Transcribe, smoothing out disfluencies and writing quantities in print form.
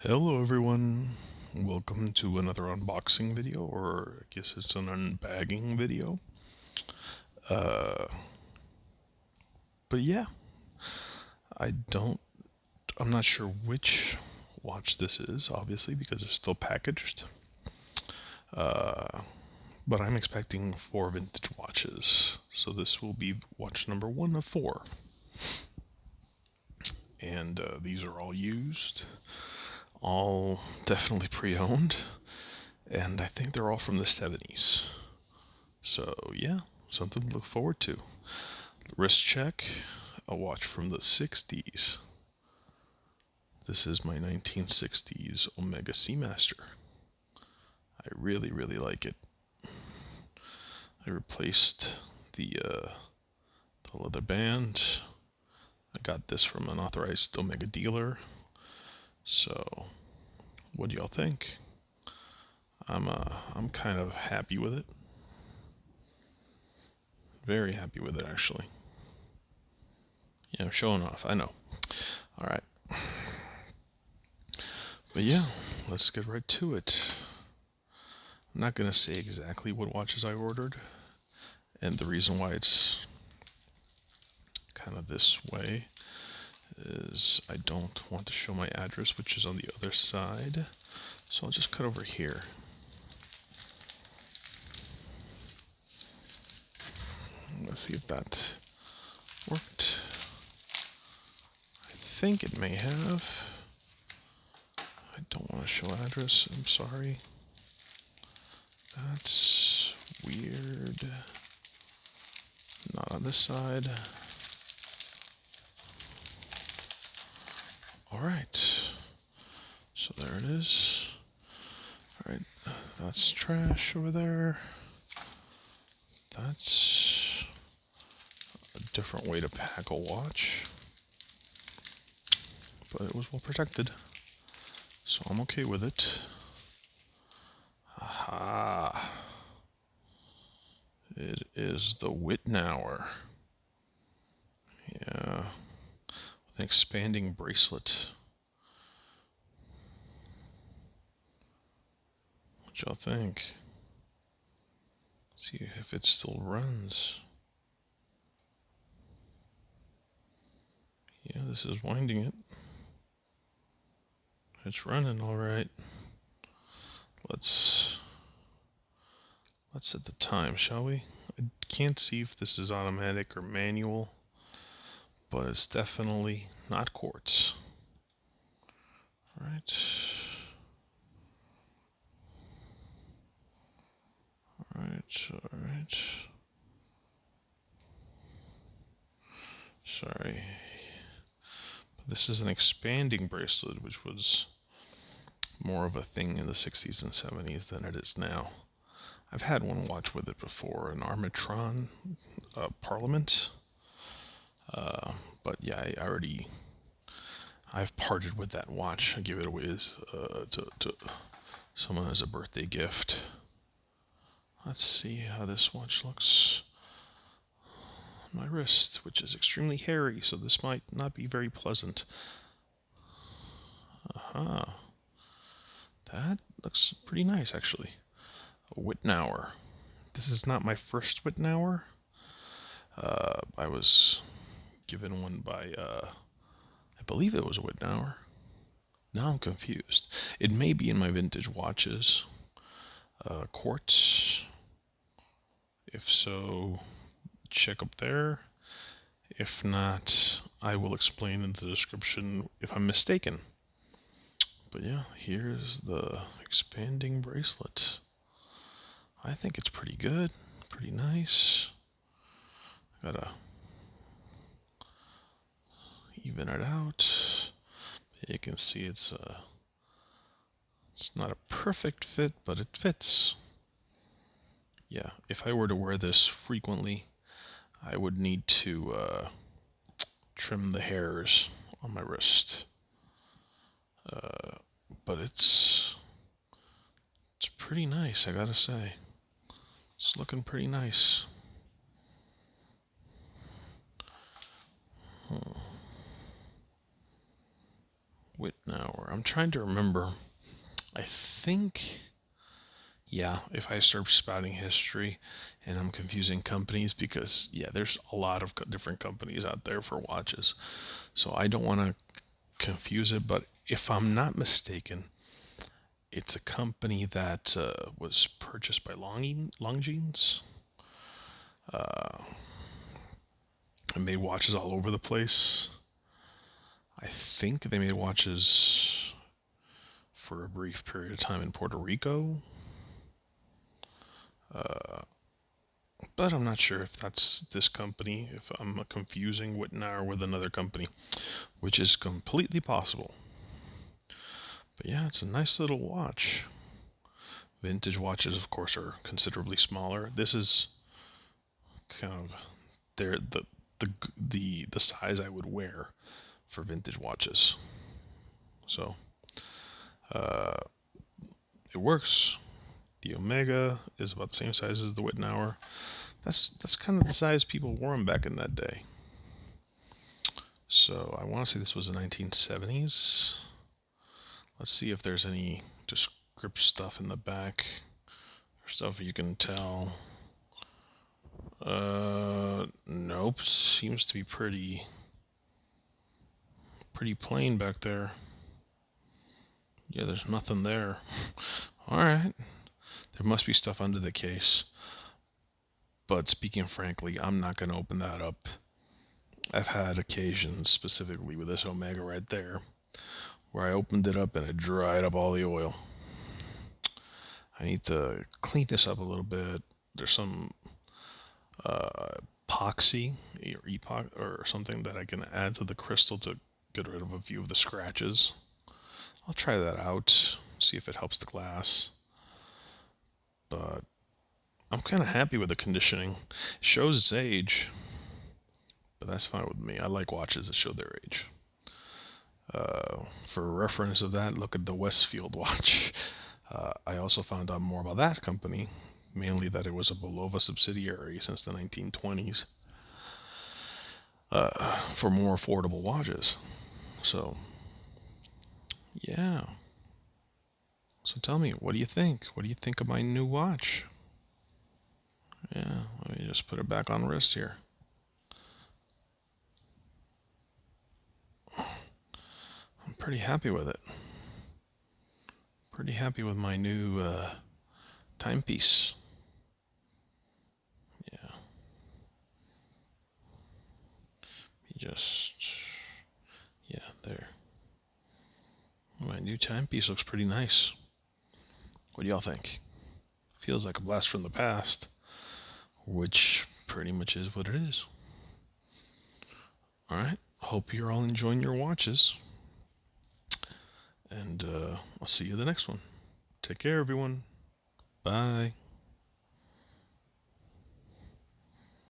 Hello everyone, welcome to another unboxing video, or I guess it's an unbagging video. Uh, but yeah, I don't, I'm not sure which watch this is, obviously, because it's still packaged. Uh, but I'm expecting 4 vintage watches, so this will be watch number 1 of 4. And these are all used, all definitely pre-owned, and I think they're all from the 70s. So yeah, something to look forward to. Wrist check, a watch from the 60s. This is my 1960s Omega Seamaster. I really, really like it. I replaced the leather band. I got this from an authorized Omega dealer. So, what do y'all think? I'm kind of happy with it. Very happy with it, actually. Yeah, I'm showing off. I know. All right. But yeah, let's get right to it. I'm not going to say exactly what watches I ordered, and the reason why it's kind of this way is I don't want to show my address, which is on the other side. So I'll just cut over here. Let's see if that worked. I think it may have. I don't want to show address. I'm sorry. That's weird. Not on this side. Alright. So there it is. Alright. That's trash over there. That's a different way to pack a watch. But it was well protected. So I'm okay with it. Aha. It is the Wittnauer. Yeah. With an expanding bracelet. What y'all think? See if it still runs. Yeah, this is winding it. It's running all right. Let's set the time, shall we? I can't see if this is automatic or manual, but it's definitely not quartz. All right. All right. All right. Sorry. But this is an expanding bracelet, which was more of a thing in the 60s and 70s than it is now. I've had one watch with it before, an Armatron Parliament. But yeah, I've parted with that watch. I give it away to someone as a birthday gift. Let's see how this watch looks on my wrist, which is extremely hairy, so this might not be very pleasant. Aha. That looks pretty nice, actually. A Wittnauer. This is not my first Wittnauer. I was given one by, I believe it was a Wittnauer. Now I'm confused. It may be in my vintage watches. Quartz. If so, check up there. If not, I will explain in the description if I'm mistaken. But yeah, here's the expanding bracelet. I think it's pretty good, pretty nice. Gotta even it out. You can see it's not a perfect fit, but it fits. Yeah, if I were to wear this frequently, I would need to trim the hairs on my wrist. But it's pretty nice, I gotta say. It's looking pretty nice. Wittnauer. I'm trying to remember. I think, yeah, if I start spouting history and I'm confusing companies, because, yeah, there's a lot of different companies out there for watches. So I don't want to confuse it, but if I'm not mistaken, it's a company that was purchased by Longines and made watches all over the place. I think they made watches for a brief period of time in Puerto Rico, but I'm not sure if that's this company, if I'm confusing Wittnauer with another company, which is completely possible. But yeah, it's a nice little watch. Vintage watches, of course, are considerably smaller. This is kind of their the size I would wear for vintage watches. So it works. The Omega is about the same size as the Wittnauer. That's kind of the size people wore them back in that day. So I want to say this was the 1970s. Let's see if there's any descriptive stuff in the back, or stuff you can tell. Nope. Seems to be pretty plain back there. Yeah, there's nothing there. All right. There must be stuff under the case. But speaking frankly, I'm not going to open that up. I've had occasions, specifically with this Omega right there, where I opened it up and it dried up all the oil. I need to clean this up a little bit. There's some epoxy or epoch or something that I can add to the crystal to get rid of a few of the scratches. I'll try that out, see if it helps the glass. But I'm kind of happy with the conditioning. It shows its age, but that's fine with me. I like watches that show their age. For reference of that, look at the Westfield watch. I also found out more about that company, mainly that it was a Bulova subsidiary since the 1920s, for more affordable watches. So, yeah. So tell me, what do you think? What do you think of my new watch? Yeah, let me just put it back on wrist here. I'm pretty happy with it. Pretty happy with my new timepiece. Yeah. Just, yeah, there. My new timepiece looks pretty nice. What do y'all think? Feels like a blast from the past, which pretty much is what it is. All right. Hope you're all enjoying your watches. And I'll see you the next one. Take care, everyone. Bye.